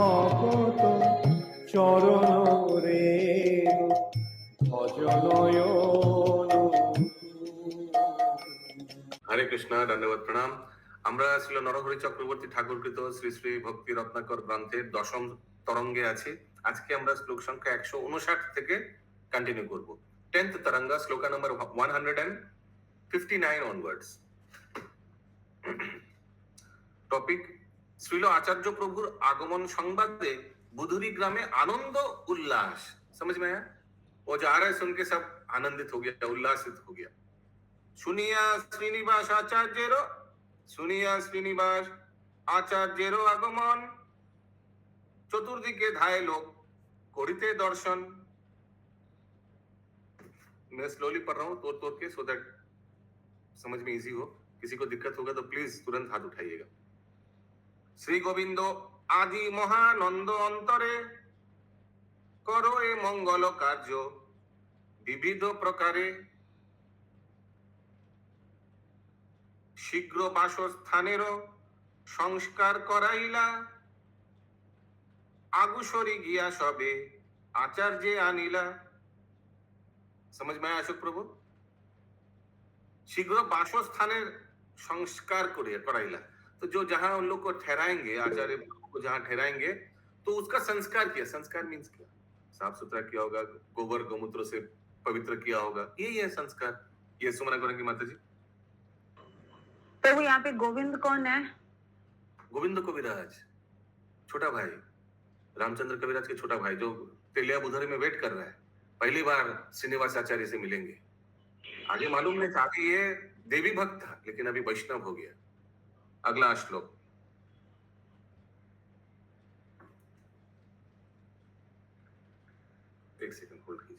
ভকত চরণ রে ভজনয়ন। হরে কৃষ্ণ, দণ্ডবত প্রণাম। আমরা ছিল নরহরি চক্রবর্তী ঠাকুরকৃত শ্রী শ্রী ভক্তি রত্নাকর গ্রন্থের দশম তরঙ্গে আছি। আজকে আমরা শ্লোক সংখ্যা 159 থেকে কন্টিনিউ করব। 10th তরঙ্গ, শ্লোকা নম্বর 159 অনওয়ার্ডস। টপিক: শ্রীল আচার্য প্রভুর আগমন সংবাদে बुधुरी ग्रामे आनंद उल्लास। समझ में आया? वो जा रहा है, सुन के सब आनंदित हो गया, उल्लासित हो गया। শুনিয়া শ্রীনিবাস আচার্যের আগমন, চতুর্দিকে ধায় লোক করিতে দর্শন। मैं स्लोली पढ़ रहा हूँ तोड़ तोड़ के, सो दैट समझ में इजी हो। किसी को दिक्कत होगा तो प्लीज तुरंत हाथ उठाइएगा। श्री गोविंद आदि महानंद अंतरे करो ए मंगल कार्य विविध प्रकारे। शीघ्र बासस्थानेर संस्कार कराइला, आगुसरी गिया सबे आचार्य आनिला। समझ में आया अशोक प्रभु? शीघ्र बासस्थानेर संस्कार कराइला, तो जो जहां उन लोग को ठहराएंगे, आचार्य को जहां ठहराएंगे, तो उसका संस्कार किया। संस्कार मीन्स क्या? साफ सुथरा किया होगा, गोबर गोमूत्र से पवित्र किया होगा, यही है संस्कार। ये सुमना करेंगे माता जी। प्रभु यहाँ पे गोविंद कौन है? गोविंद कविराज, छोटा भाई, रामचंद्र कविराज के छोटा भाई, जो तेलिया बुधरी में वेट कर रहा है। पहली बार श्रीनिवास आचार्य से मिलेंगे। आगे मालूम नहीं था, आगे ये देवी भक्त था लेकिन अभी वैष्णव हो गया। अगला श्लोक। एक सेकंड होल्ड कीजिए।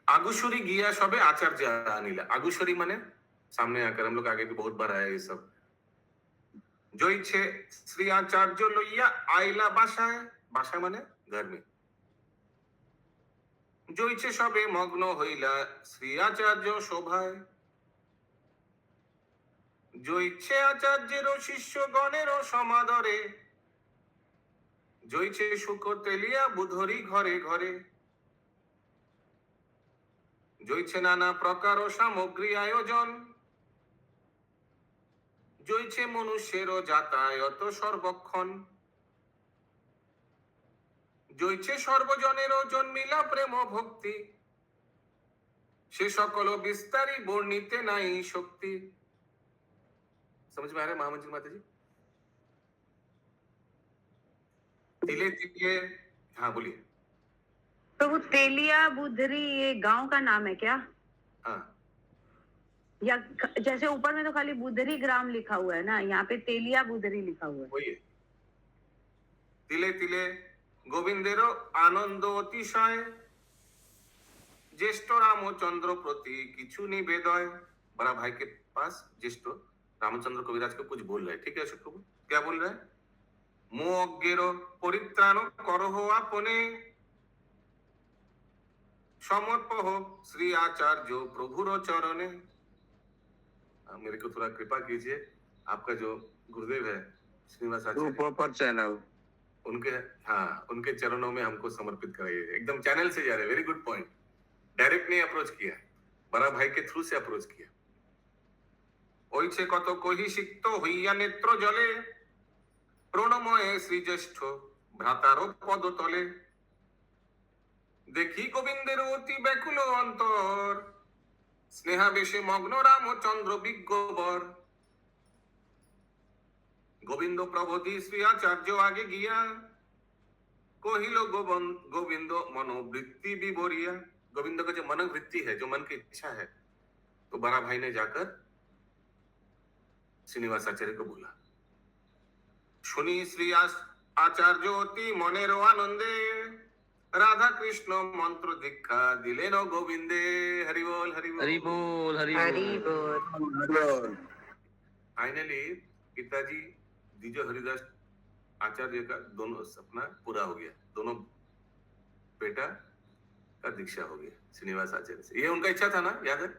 आगुशरी गिया सबे आचार्य आनिला। आगुशरी माने सामने आकर, हम लोग आगे भी बहुत बार आया ये सब। जो इच्छे श्री आचार्य लइया आइला बासाय, बासा माने घर में। जो इच्छे सबे मग्न हইলা श्री आचार्य शोभाय। जो इच्छे आचार्येर शिष्यगणेर समादरे, जो इच्छे सुख तेलिया बुधरी घरे घरे। जो इच्छे नाना प्रकार सामग्री आयोजन, जो इच्छे मनुष्येर যাতায়াত সর্বক্ষণ। जो इच्छे सर्वजनेर जन्मिला प्रेम भक्ति, से सकल विस्तारी वर्णिते नाई शक्ति। समझ में आ रहा है महामंत्री माता जी? तिले तिले, हाँ बोलिए। प्रभु तेलिया बुधरी ये गांव का नाम है क्या? हाँ, या जैसे ऊपर में तो खाली बुधरी ग्राम लिखा हुआ है ना, यहाँ पे तेलिया बुधरी लिखा हुआ है। वही है। तिले तिले गोविंदेर आनंद अतिशय, ज्येष्ठ रामचंद्र प्रति किछु निवेदय। बड़ा भाई के पास ज्येष्ठ रामचंद्र कविराज को कुछ बोल रहे हैं। ठीक है अशोक प्रभु, क्या बोल रहे हैं? मो अज्ञेर परित्राण करहो आपने, समर्पह श्री आचार्य प्रभुर चरणे। मेरे को थोड़ा कृपा कीजिए, आपका जो गुरुदेव है श्रीनिवास आचार्य चैनल, उनके, हाँ, उनके चरणों में हमको समर्पित कराइए। एकदम चैनल से जा रहे। Very good point. डायरेक्ट नहीं अप्रोच किया, बड़ा भाई के थ्रू से अप्रोच किया। ओइछे कत कहि सिक्त हইয়া नेत्र जले, प्रणमये श्री ज्येष्ठ भ्रातार पद तले। देखी गोविंदेर अति व्याकुल अंतर, स्नेहावेशे मग्न रामचंद्र विज्ञवर। गोविंद प्रबोधि श्री आचार्य आगे गिया, कहिल गोविंद मनोवृत्ति विवरिया। गोविंद का जो मनोवृत्ति है, जो मन की इच्छा है, तो बड़ा भाई ने जाकर श्रीनिवास आचार्य को बोला, শুনি শ্রী আচার্য অতি মনের আনন্দে রাধা কৃষ্ণ মন্ত্র দীক্ষা দিলেন গোবিন্দে। হরি বল হরি हरि বল। बोल हरि हरि बोल। बोल। फाइनली पिताजी द्विज हरिदास आचार्य का दोनों सपना पूरा हो गया, दोनों बेटा का दीक्षा हो गया श्रीनिवास आचार्य से। ये उनका इच्छा था ना, याद है?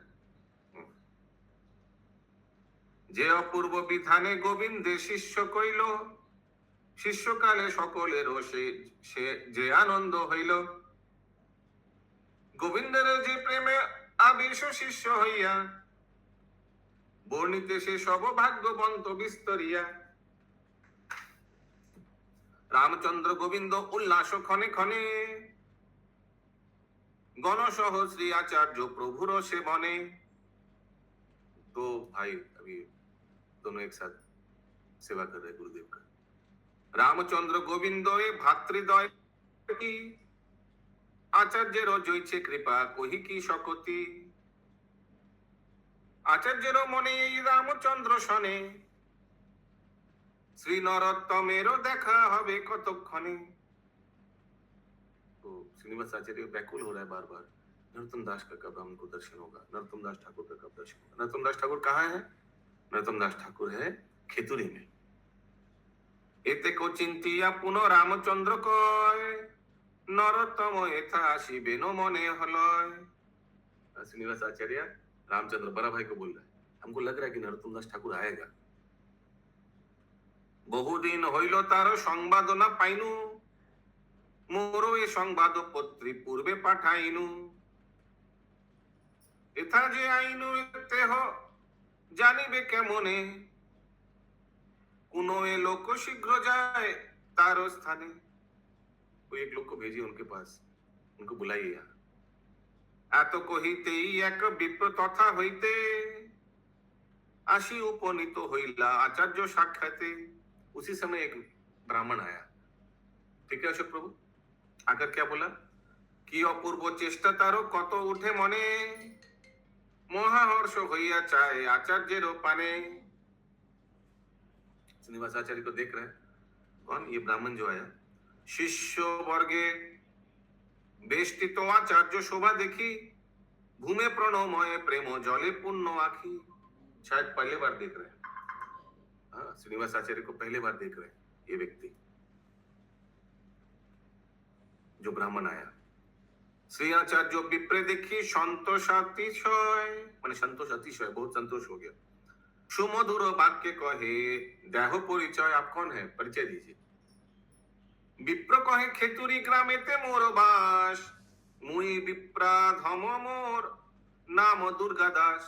যে অপূর্ব বিধানে গোবিন্দে শিষ্য কইল, শিষ্যকালে সকলের সে যে আনন্দ হইল, গোবিন্দের যে প্রেমে আবির্ষ শিষ্য হইয়া বর্ণিতে সে সব ভাগ্যবন্ত বিস্তরিয়া। রামচন্দ্র গোবিন্দ উল্লাস ক্ষণে ক্ষণে गणसह श्री आचार्य प्रभुर से बने। दो भाई अभी दोनों एक साथ सेवा कर रहे गुरुदेव का। रामचंद्र गोविंद भातृदय की आचार्य जयचे कृपा कही की शकति। आचार्यर मने रामचंद्र सने श्री नरोत्तमेर देखा हबे कतक्षणे। तो श्रीनिवास आचार्य व्याकुल हो रहा है बार बार, नरोत्तम दास का कब हमको दर्शन होगा, नरोत्तम दास ठाकुर का कब दर्शन होगा। नरोत्तम दास ठाकुर कहाँ है? नरोत्तम दास ठाकुर है खेतुरी में। एते को चिंतिया पुनः रामचंद्र कय नरोत्तम एथा आसिबे नो मने हलय। श्रीनिवास आचार्य रामचंद्र बड़ा भाई को बोल रहा है, हमको लग रहा है कि नरोत्तम दास ठाकुर आएगा। बहुदिन हইল तार संवाद ना पाइनु, मोरो ए संवाद पत्री पूर्वे पाठाइनु। एथा जे आइनु तेह जानिबे केमने, कुनो ए लोक शीघ्र जाए तारो स्थाने। कोई एक लोग को भेजिए उनके पास, उनको बुलाइए यहाँ। एत कहितेई एक विप्र तथा हईते आशी उपनीत हईला आचार्य साक्षाते। उसी समय एक ब्राह्मण आया, ठीक है अशोक प्रभु, आकर क्या बोला कि अपूर्व चेष्टा तारो कत उठे मने, महाहर्ष हइया चाहे आचार्येर पाने। श्रीनिवास आचार्य को देख रहे हैं, कौन ये ब्राह्मण जो आया। शिष्य वर्गे बेष्टित आचार्य शोभा देखी, भूमे प्रणमय प्रेम जले पुण्य आखी। शायद पहले बार देख रहे हैं, हाँ श्रीनिवास आचार्य को पहले बार देख रहे हैं ये व्यक्ति जो ब्राह्मण आया। श्री आचार्य विप्रे देखी संतोष अतिशय, माने संतोष अतिशय, बहुत संतोष हो गया। सुमधुर वाक्य कहे देह परिचय, आप कौन है परिचय दीजिए। विप्र कहे खेतुरी ग्रामे ते मोर बास, मुई विप्रा धम मोर नाम दुर्गा दास।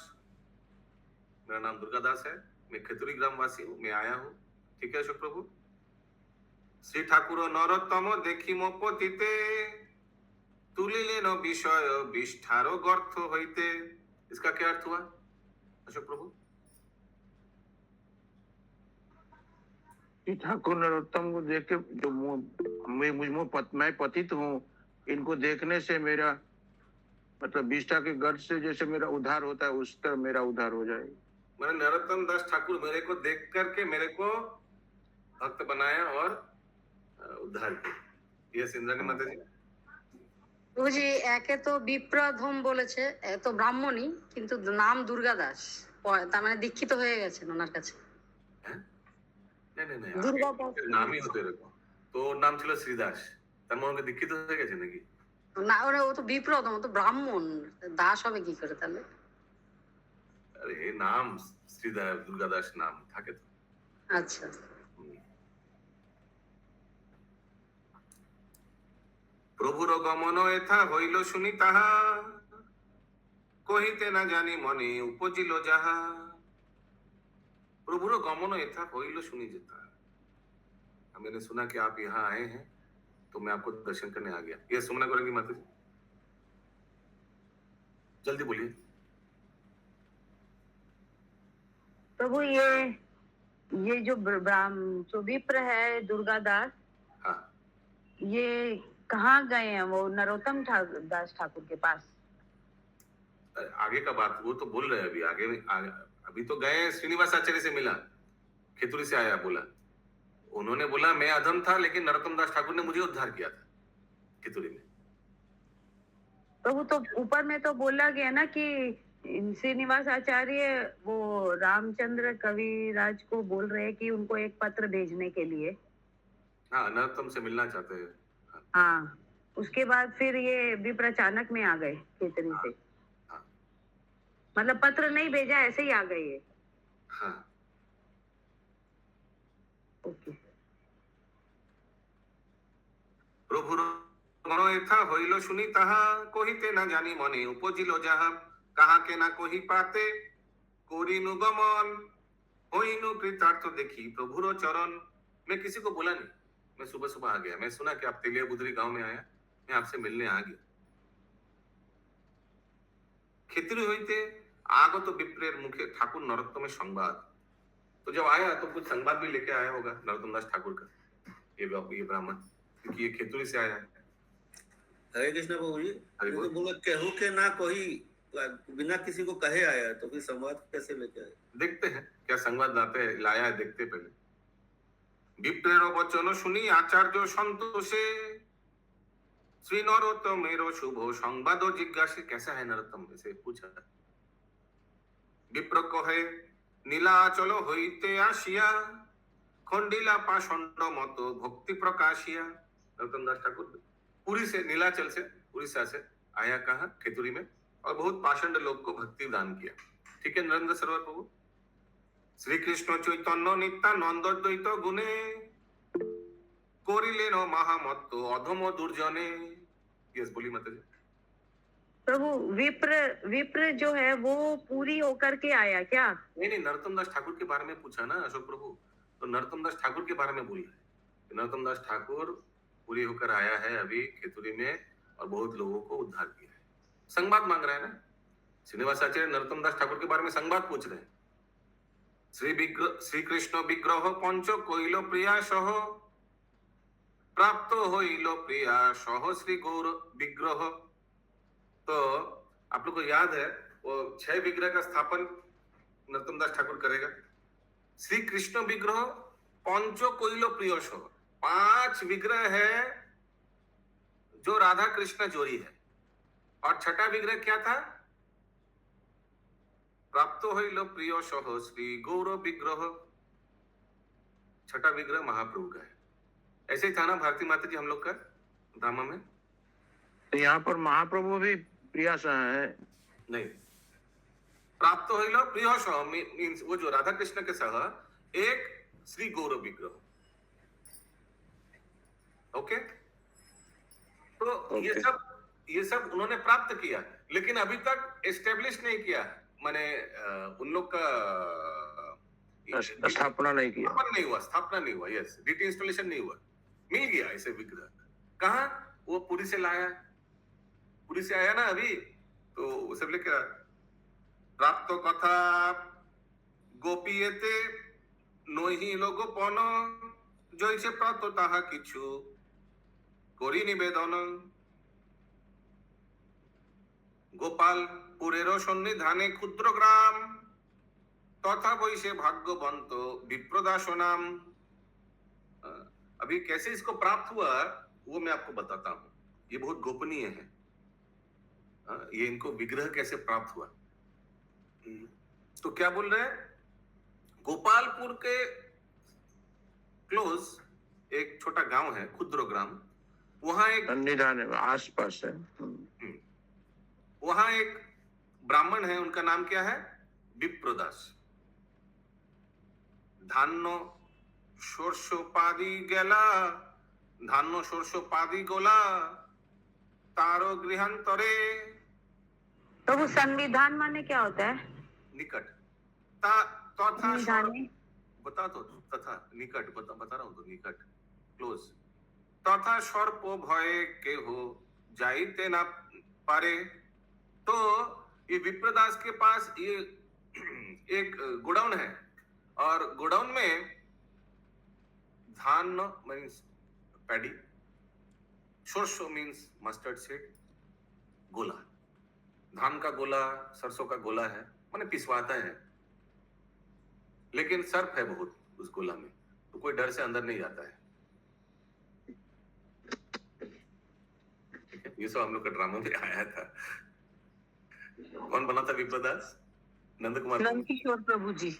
मेरा नाम दुर्गा दास है, मैं खेतुरी ग्राम वासी हूँ, मैं आया हूँ, ठीक है अशोक प्रभु। श्री ठाकुर नरोत्तम देखी मो पतिते, तुलिलेन विषय विष्ठारो गर्थ हईते। इसका क्या अर्थ हुआ अशोक प्रभु? ठाकुर नरोत्तम को देख के जो मैं पतित हूँ, इनको देखने से मेरा मतलब विष्ठा के गर्भ से जैसे मेरा उद्धार होता है उस तरह मेरा उद्धार हो जाए। मैंने नरोत्तम दास ठाकुर मेरे को देख करके मेरे को भक्त बनाया और उद्धार किया। ये इंद्राणी माता जी বুঝি একে তো বিপ্রধম বলেছে, এ তো ব্রাহ্মণই, কিন্তু নাম দুর্গা দাস, তার মানে দীক্ষিত হয়ে গেছেন ওনার কাছে। नहीं দুর্গা দাস नाम ही होते रखो, तो नाम ছিল শ্রীদাস, তার মনে দীক্ষিত হয়ে গেছে নাকি? না, ওরা ও তো বিপ্রধম, ও তো ব্রাহ্মণ, দাস হবে কি করে তাহলে? अरे नाम श्रीदास दुर्गा दास नाम থাকে তো। আচ্ছা, প্রভুর গমন এথা হইল শুনি তাহা, কহিতে না জানি মনে উপজিল যাহা। प्रभुर गमन एथा होइल सुनी जेता। मैंने सुना कि आप यहाँ आए हैं तो मैं आपको दर्शन करने आ गया। ये सुमना करेंगी माता जी, जल्दी बोलिए। प्रभु ये जो विप्र है दुर्गा दास, हाँ ये कहाँ गए हैं? वो नरोत्तम दास ठाकुर के पास। आगे का बात वो तो बोल रहे हैं, अभी तो गए श्रीनिवास आचार्य से मिला, खेतुरी से आया, बोला, उन्होंने बोला मैं अधम था लेकिन नरोत्तम दास ठाकुर ने मुझे उद्धार किया था खेतुरी में। प्रभु तो ऊपर में तो बोला गया ना कि श्रीनिवास आचार्य वो रामचंद्र कविराज को बोल रहे हैं कि उनको एक पत्र भेजने के लिए। हाँ, नरोत्तम से मिलना चाहते हैं। हाँ, उसके बाद फिर ये विप्र अचानक में आ गए खेतरी से। हाँ। मतलब पत्र नहीं भेजा, ऐसे ही आ गए ये। हाँ। ओके। প্রভুর গণয়থা হইল শুনি তাহা কহিতে না জানি মনে উপজিল যাহা কাহাকে না কহি পাতে করিনু গমন হইনু कृतार्थ देखी प्रभुर चरण। मैं किसी को बोला नहीं, मैं सुबह सुबह आ गया, मैं सुना कि आप तेलिया बुधरी गांव में आया, मैं आपसे मिलने आ गया। खेतरी होते आगत विप्रेर मुखे ठाकुर नरोत्तमेर संवाद। तो जब आया तो कुछ संवाद भी लेके आया होगा नरोत्तम दास ठाकुर का, ये ब्राह्मण, क्योंकि ये खेतुरी से आया है। हरे कृष्ण प्रभु जी। हरि बोल। तो बोला कहू के ना कोई, बिना किसी को कहे आया, तो फिर संवाद कैसे लेके आए? देखते हैं क्या संवाद लाया है, देखते पहले। विप्रेर वचन सुनी आचार्य संतोषे श्री नरोत्तमेर शुभ संवाद जिज्ञासे। कैसा है नरोत्तम, ऐसे पूछा। विप्र कहे नीलाचल हईते आसिया खंडिला पाषंड मत भक्ति प्रकाशिया। नरोत्तम दास ठाकुर पुरी से, नीलाचल से, उड़ीसा से आया, कहा खेतुरी में, और बहुत पाषंड लोग को भक्ति दान किया। ठीक है नरेंद्र सरोवर प्रभु। श्री कृष्ण चैतन्य नित्यानंद द्वैत गुणे करिलेन महामत्त अधम दुर्जने। यस, बोली माता जी। प्रभु विप्र जो है वो पूरी होकर के आया क्या? नहीं, नरोत्तम दास ठाकुर के बारे में पूछा ना अशोक प्रभु, तो नरोत्तम दास ठाकुर के बारे में बोल रहे हैं। नरोत्तम दास ठाकुर पूरी होकर आया है अभी खेतुरी में, और बहुत लोगों को उद्धार किया है। संवाद मांग रहा है ना श्रीनिवास आचार्य, नरोत्तम दास ठाकुर के बारे में संवाद पूछ रहे हैं। श्री कृष्ण विग्रह पंच कइल प्रिया सह प्राप्त होइल प्रिया सह श्री गौर विग्रह। तो आप लोग को याद है वो 6 विग्रह का स्थापन नरोत्तम दास ठाकुर करेगा। श्री कृष्ण विग्रह पंच कोइलो प्रिय सह, 5 विग्रह है जो राधा कृष्ण जोड़ी है, और 6ठा विग्रह क्या था? प्राप्त होइल प्रिय सह श्री गौर विग्रह। 6ठा विग्रह महाप्रभु का है। ऐसे ही था ना भारती माता जी हम लोग का ड्रामा में? तो यहाँ पर महाप्रभु भी प्रिया सह है। नहीं, प्राप्त होइल प्रिय सह मीन्स वो जो राधा कृष्ण के सह एक श्री गौर विग्रह। ओके, तो ये सब उन्होंने प्राप्त किया, लेकिन अभी तक एस्टेब्लिश नहीं किया, माने उन लोग का स्थापना नहीं किया, स्थापना नहीं हुआ। यस, डीटी इंस्टॉलेशन नहीं हुआ। मिल गया ऐसे विग्रह। कहा? वो पुरी से लाया, पुरी से आया ना अभी, तो सब लेके प्राप्त कथा गोपीयते नोही लोगोपन जैसे प्राप्त ताहा किछु करी निवेदन। गोपाल पुरेरो सन्निधाने क्षुद्र ग्राम तथा वैसे भाग्यवंत विप्रदास नाम। अभी कैसे इसको प्राप्त हुआ वो मैं आपको बताता हूँ, ये बहुत गोपनीय है। ये इनको विग्रह कैसे प्राप्त हुआ। तो क्या बोल रहे हैं? गोपालपुर के क्लोज एक छोटा गांव है, क्षुद्र ग्राम, वहां एक सन्निधान है, आसपास है। वहां एक ब्राह्मण है, उनका नाम क्या है? विप्रदास। धान्य शोर्षोपादि गेला, धान्य शोर्षोपादि गोला तारो गृहांतरे। तो वो संविधान माने क्या होता है? निकट बता दो, तथा निकट बता रहा हूं, तो निकट, क्लोज। तथा सर्प भय के हो जाइते ना पारे। तो ये विप्रदास के पास ये एक गोडाउन है, और गोडाउन में धान मीन्स पैडी, शोर्षो मीन्स मस्टर्ड सीड, गोला धान का गोला, सरसों का गोला है, माने पिसवाता है, लेकिन सर्प है बहुत उस गोला में, तो कोई डर से अंदर नहीं जाता है। ये सब हम लोग का ड्रामा में आया था। कौन बना था विप्रदास? नंद कुमार नंद किशोर प्रभु जी।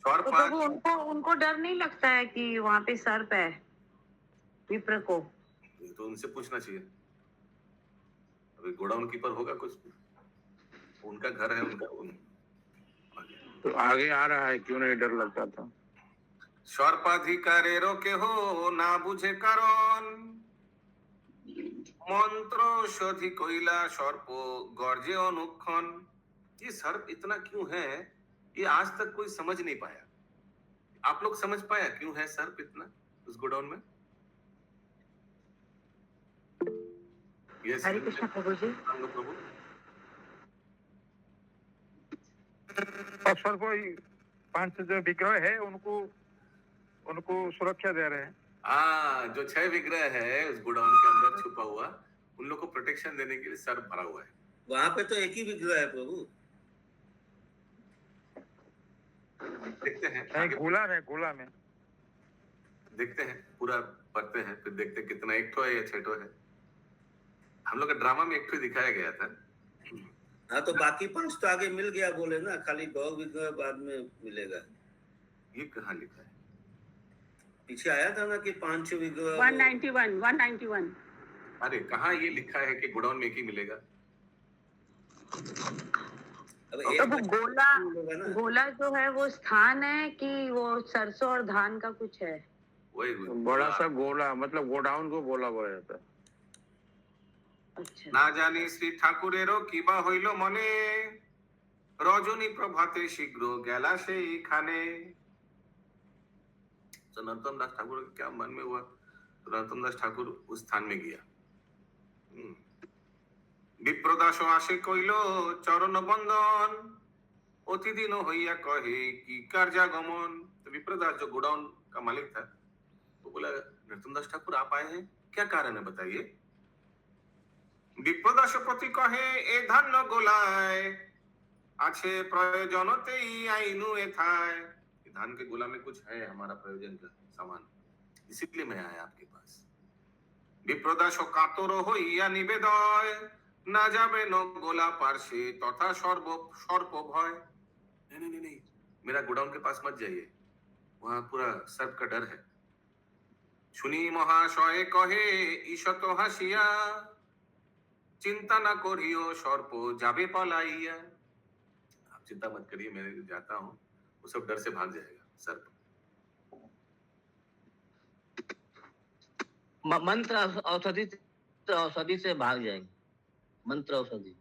तो प्रभु उनको उनको डर नहीं लगता है कि वहां पे सर्प है विप्र को? तो उनसे पूछना चाहिए। अभी गोडाउन कीपर होगा कुछ, उनका घर है उनका तो आगे आ रहा है, क्यों नहीं डर लगता था? সর্বাধিকারেরও কেহ না বুঝে কারণ मंत्र शोधि कोइला सर्प गरजे अनुक्षण। ये सर्प इतना क्यों है, ये आज तक कोई समझ नहीं पाया। आप लोग समझ पाया क्यों है सर्प इतना उस गोडाउन में? हरे कृष्ण प्रभु जी। प्रभु और सर कोई 5 जो विग्रह है उनको सुरक्षा दे रहे हैं। हाँ, जो 6 विग्रह है उस गोडाउन के अंदर छुपा हुआ, उन लोग को प्रोटेक्शन देने के लिए सर्प भरा हुआ है। वहां पे तो एक ही विग्रह है प्रभु। देखते हैं नहीं, गोला में देखते हैं, पूरा पढ़ते हैं, फिर देखते हैं कितना एक ठो है या 6 ठो है। हम लोग का ड्रामा में एक ठो दिखाया गया था। हाँ, तो बाकी 5 तो आगे मिल गया बोले ना, खाली 2 विग्रह बाद में मिलेगा। ये कहाँ लिखा है? पीछे आया था ना कि 5 विग्रह 191। अरे कहाँ ये लिखा है कि गोडाउन में एक ही मिलेगा? अब तो एक वो मिलेगा ना। गोला जो है वो स्थान है कि वो सरसों और धान का कुछ है? वही बड़ा सा गोला, मतलब गोडाउन को गोला बोला जाता है। अच्छा। না জানি শ্রী ঠাকুরেরও কিবা হইল মনে, রজনী প্রভাতে শীঘ্র গেলা সেইখানে। तो नरोत्तम दास ठाकुर का क्या मन में हुआ, तो नरोत्तम दास ठाकुर उस स्थान में गया। विप्रदास आशे कइल चरण बंदन, অতি দিন হইয়া কহে কি কার্যাগমন। तो विप्रदास जो गोडाउन का मालिक था, वो बोला नरोत्तम दास ठाकुर आप आए हैं, क्या कारण है बताइए। विप्रदास प्रति कहे ए धान्य गोलाय আছে প্রয়োজনতেই আইনু এথায়। धान के गोला में कुछ है हमारा प्रयोजन का सामान, इसीलिए मैं आया आपके पास। विप्रदास कातर হইয়া নিবেদয়, না যাবে ন গোলা পার্শ্বে তথা सर्प भय। नहीं, मेरा गोडाउन के पास मत जाइए, वहां पूरा सर्प का डर है। শুনি মহাশয় কহে ঈশত হাসিয়া, चिंता न करियो सर्प जाबे पलाइया। आप चिंता मत करिए, मैं जाता हूँ, वो सब डर से भाग जाएगा सर्प। मंत्र औषधि से भाग जाएंगे, मंत्र औषधि।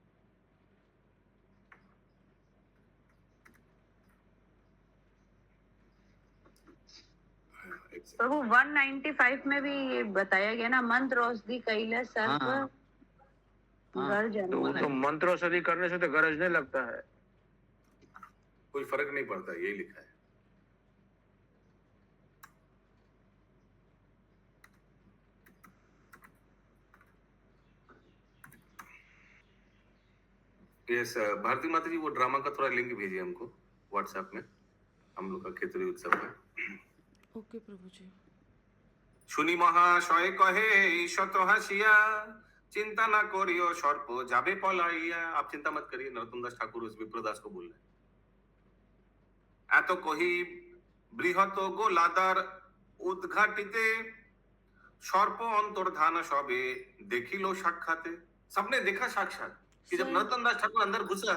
प्रभु 195 में भी ये बताया गया ना, मंत्र औषधि कैला सर्प गर्जन। तो मंत्र औषधि करने से तो गरजने लगता है, कोई फर्क नहीं पड़ता, यही लिखा है। यस, भारती माता जी वो ड्रामा का थोड़ा लिंक भेजिए हमको व्हाट्सएप में, हम लोग का खेतरी उत्सव का। ओके प्रभु जी। শুনি মহাশয় কহে ঈশত হাসিয়া, चिंता ना करियो सर्प जाबे पलाइया। आप चिंता मत करिए, नरोत्तम दास ठाकुर उस विप्रदास को बोल रहे। এত কহি বৃহৎ গোলাদার উদ্ঘাটিতে, सर्प अंतर्धान सबे देखिलो साक्षाते। सबने देखा साक्षात कि जब नरोत्तम दास ठाकुर अंदर घुसा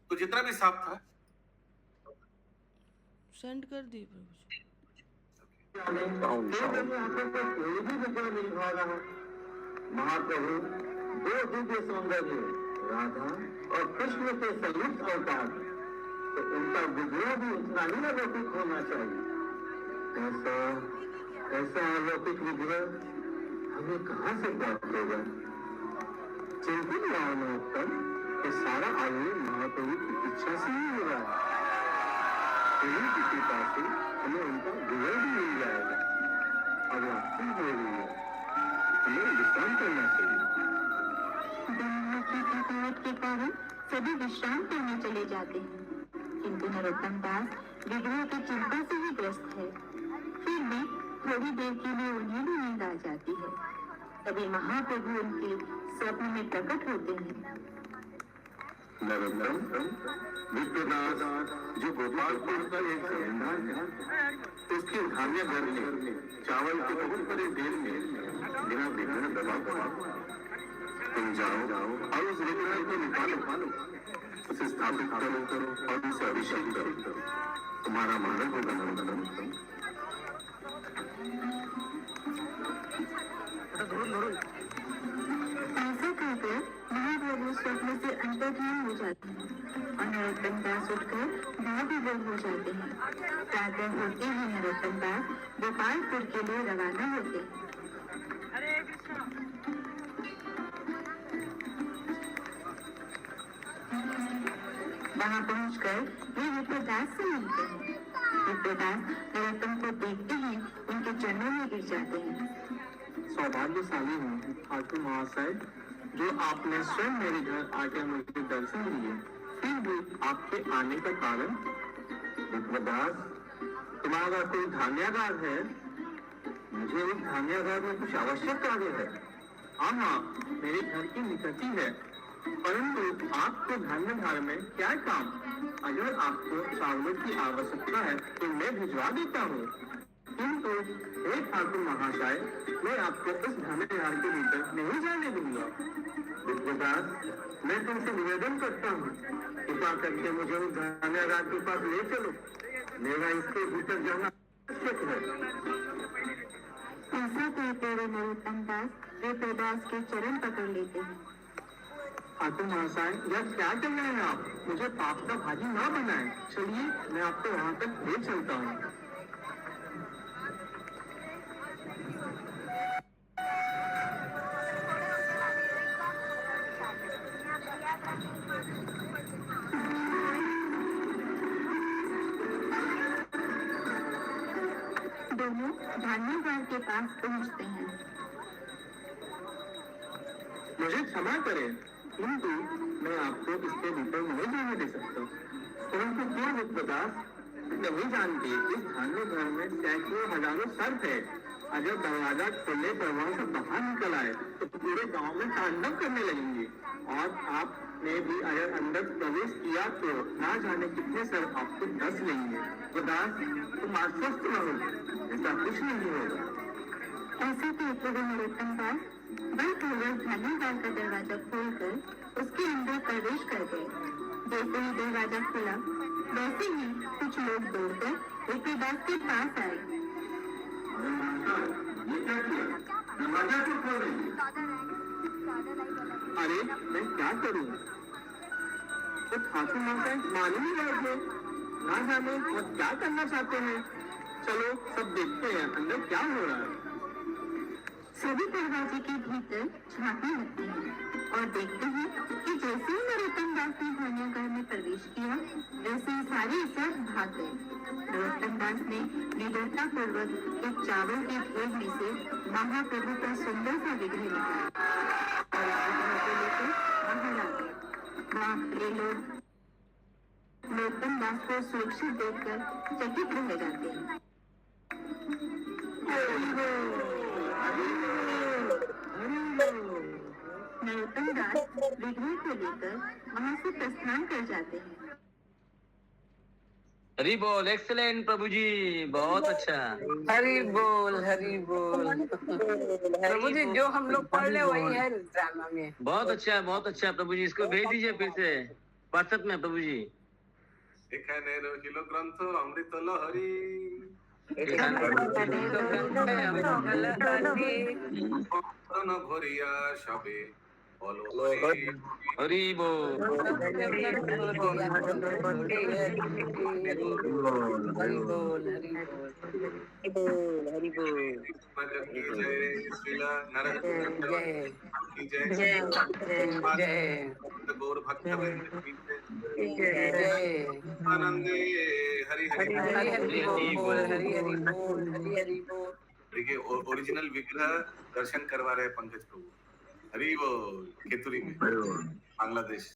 तो जितना भी सांप था सेंड कर दिए प्रभु जी। महाप्रभु 2 दिव्य सौंदर्य राधा और कृष्ण के संयुक्त अवतार, तो उनका विग्रह भी उतना ही अलौकिक होना चाहिए। ऐसा अलौकिक विग्रह हमें कहाँ से प्राप्त होगा? चिंतन उत्तम कि सारा आयु महाप्रभु की इच्छा से ही हो रहा है। कृपा से हमें उनका गुजर भी मिल जाएगा। अब रात्रि हो रही है, हमें विश्राम करना चाहिए। ब्रह्मा की थकावट के कारण सभी विश्राम करने चले जाते हैं, किंतु नरोत्तम दास विग्रह की चिंता से ही ग्रस्त है। फिर भी थोड़ी देर के लिए उन्हें भी नींद आ जाती है। तभी महाप्रभु उनके स्वप्न में प्रकट होते हैं। नरोत्तम, विप्रदास जो गोपालपुर का एक जमींदार है, उसके धान्य घर में चावल के बहुत बड़े ढेर में बिना विघ्न दबा हुआ। तुम जाओ और उस विग्रह को निकालो, उसे स्थापित करो और उसे अभिषेक करो। तुम्हारा मानव होगा नरोत्तम। ऐसा कहकर महाप्रभु स्वप्न से अंतर्ध्यान हो जाते हैं और नरोत्तम दास उठकर भाग विभोर हो जाते हैं। प्रातः होते ही नरोत्तम दास गोपालपुर के लिए रवाना होते हैं। वहां पहुंचकर वे विप्रदास से मिलते हैं। विप्रदास नरोत्तम को देखते ही उनके चरणों में गिर जाते हैं। सौभाग्यशाली हूँ ठाकुर महाशय, जो आपने स्वयं मेरे घर आकर मुझे दर्शन दिए। फिर भी आपके आने का कारण? विप्रदास, तुम्हारा कोई धान्यागार है? मुझे उस धान्यागार में कुछ आवश्यक कार्य है। हाँ, मेरे घर की निकट ही है, परंतु आपको धान्यागार में क्या काम? अगर आपको चावलों की आवश्यकता है तो मैं भिजवा देता हूँ, किंतु हे ठाकुर महाशय, मैं आपको इस धान्यागार के भीतर नहीं जाने दूंगा। विप्रदास, मैं तुमसे निवेदन करता हूँ, कृपा करके मुझे उस धान्यागार के पास ले चलो। मेरा इसके भीतर जाना आवश्यक है। ऐसा कहते हुए नरोत्तम दास विप्रदास के चरण पकड़ लेते हैं। ठाकुर महाशय, यह क्या कर रहे हैं आप? मुझे पाप का भागी ना बनाए। चलिए, मैं आपको वहाँ तक ले चलता हूँ। दोनों धान्यागार के पास पहुंचते हैं। मुझे क्षमा करें, किंतु मैं आपको इसके भीतर नहीं जाने दे सकता। परंतु क्यों विप्रदास? नहीं जानते, इस धान्यागार में सैकड़ों हजारों सर्प है। अगर दरवाजा खोलने पर वहाँ से बाहर निकल आए तो पूरे गांव में तांडव करने लगेंगे, और आपने भी अगर अंदर प्रवेश किया तो ना जाने कितने सर्प आपको डस लेंगे। विप्रदास, तुम आश्वस्त रहो, ऐसा कुछ नहीं होगा। ऐसा कहते हुए नरोत्तम दास बलपूर्वक धान्यागार का दरवाजा खोलकर उसके अंदर प्रवेश कर गए। जैसे ही दरवाजा खुला, वैसे ही कुछ लोग दौड़कर विप्रदास के पास आए। ये क्या किया? दरवाजा क्यों खोल रही है? अरे, मैं क्या करूं? तो ठाकुर महाशय मालूम ही बात है, ना जाने वो क्या करना चाहते हैं। चलो सब देखते हैं अंदर क्या हो रहा है। सभी दरवाजे के भीतर झांकने लगते हैं और देखते हैं कि जैसे ही नरोत्तम दास ने धान्यागार में प्रवेश किया, वैसे ही सारे सर्प भाग गए। नरोत्तम दास ने निडरता पूर्वक एक चावल के ढेर में से महाप्रभु का सुंदर सा विग्रह निकाला और विग्रह को लेकर बाहर आ गए। वहाँ ये लोग नरोत्तम दास को सुरक्षित देखकर चकित रह जाते हैं। नरोत्तम दास विग्रह को लेकर वहाँ से प्रस्थान कर जाते हैं। हरी बोल, एक्सीलेंट प्रभु जी, बहुत अच्छा। हरी बोल, हरी बोल। प्रभु जी, जो हम लोग पढ़ ले वही है ड्रामा में। बहुत अच्छा, बहुत अच्छा प्रभु जी। इसको भेज दीजिए फिर से व्हाट्सएप में प्रभु जी। এখানে রহিল গ্রন্থ অমৃত লহরী, পতন ভরিয়া সবে বলো হরি। हरी बोल, की जय, श्रीला नारायण की जय, गौर भक्त आनंदे हरि हरि बोल। देखिए ओरिजिनल विग्रह दर्शन करवा रहे हैं पंकज प्रभु। हरि बोल। केतुरी में बांग्लादेश।